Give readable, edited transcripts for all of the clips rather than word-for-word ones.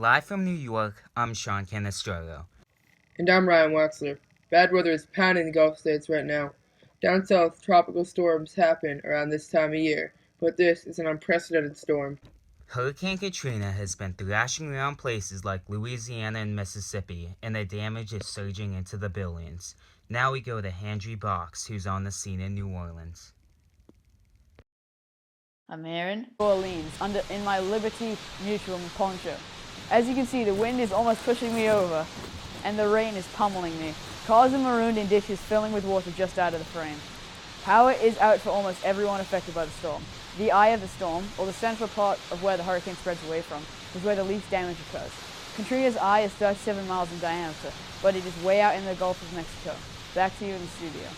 Live from New York, I'm Sean Canestraro. And I'm Ryan Wexler. Bad weather is pounding the Gulf States right now. Down south, tropical storms happen around this time of year, but this is an unprecedented storm. Hurricane Katrina has been thrashing around places like Louisiana and Mississippi, and the damage is surging into the billions. Now we go to Andrew Box, who's on the scene in New Orleans. I'm here in New Orleans, in my Liberty Mutual poncho. As you can see, the wind is almost pushing me over, and the rain is pummeling me. Cars are marooned in ditches filling with water just out of the frame. Power is out for almost everyone affected by the storm. The eye of the storm, or the central part of where the hurricane spreads away from, is where the least damage occurs. Katrina's eye is 37 miles in diameter, but it is way out in the Gulf of Mexico. Back to you in the studio.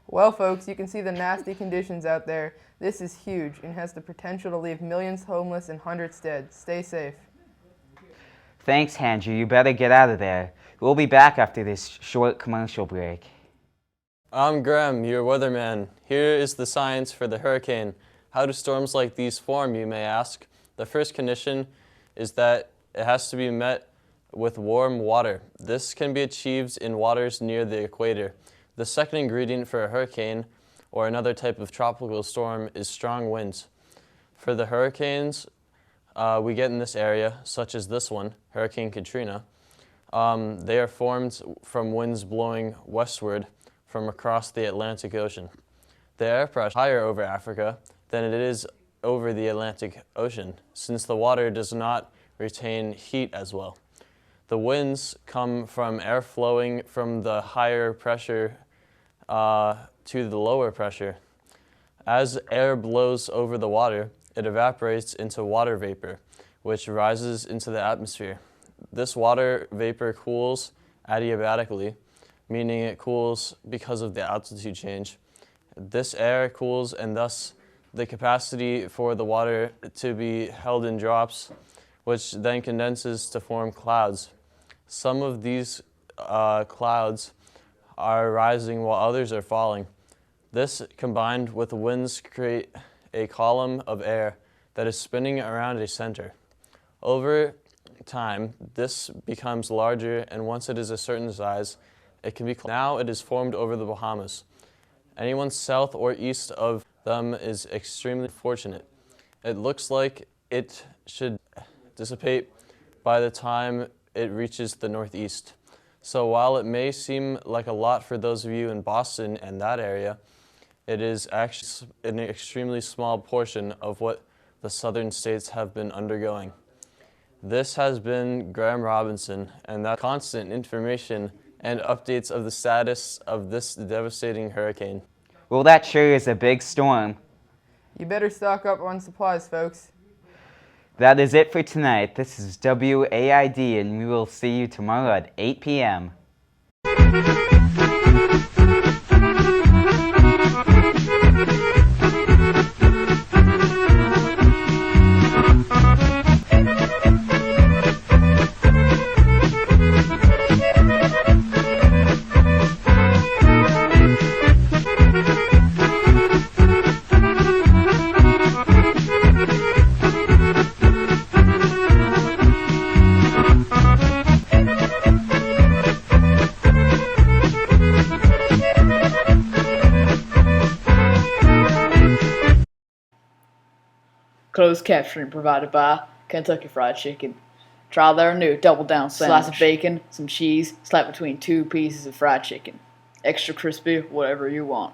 Well, folks, you can see the nasty conditions out there. This is huge and has the potential to leave millions homeless and hundreds dead. Stay safe. Thanks, Andrew. You better get out of there. We'll be back after this short commercial break. I'm Graham, your weatherman. Here is the science for the hurricane. How do storms like these form, you may ask? The first condition is that it has to be met with warm water. This can be achieved in waters near the equator. The second ingredient for a hurricane, or another type of tropical storm, is strong winds. For the hurricanes we get in this area, such as this one, Hurricane Katrina, they are formed from winds blowing westward from across the Atlantic Ocean. The air pressure is higher over Africa than it is over the Atlantic Ocean, since the water does not retain heat as well. The winds come from air flowing from the higher pressure to the lower pressure. As air blows over the water, it evaporates into water vapor, which rises into the atmosphere. This water vapor cools adiabatically, meaning it cools because of the altitude change. This air cools, and thus the capacity for the water to be held in drops, which then condenses to form clouds. Some of these clouds are rising while others are falling. This, combined with the winds, create a column of air that is spinning around a center. Over time, this becomes larger, and once it is a certain size, it can be now it is formed over the Bahamas. Anyone south or east of them is extremely fortunate. It looks like it should dissipate by the time it reaches the northeast. So while it may seem like a lot for those of you in Boston and that area, it is actually an extremely small portion of what the southern states have been undergoing. This has been Graham Robinson, and that constant information and updates of the status of this devastating hurricane. Well, that sure is a big storm. You better stock up on supplies, folks. That is it for tonight. This is WAID, and we will see you tomorrow at 8 p.m. Closed captioning provided by Kentucky Fried Chicken. Try their new double down sandwich. Slice of bacon, some cheese, slapped between two pieces of fried chicken. Extra crispy, whatever you want.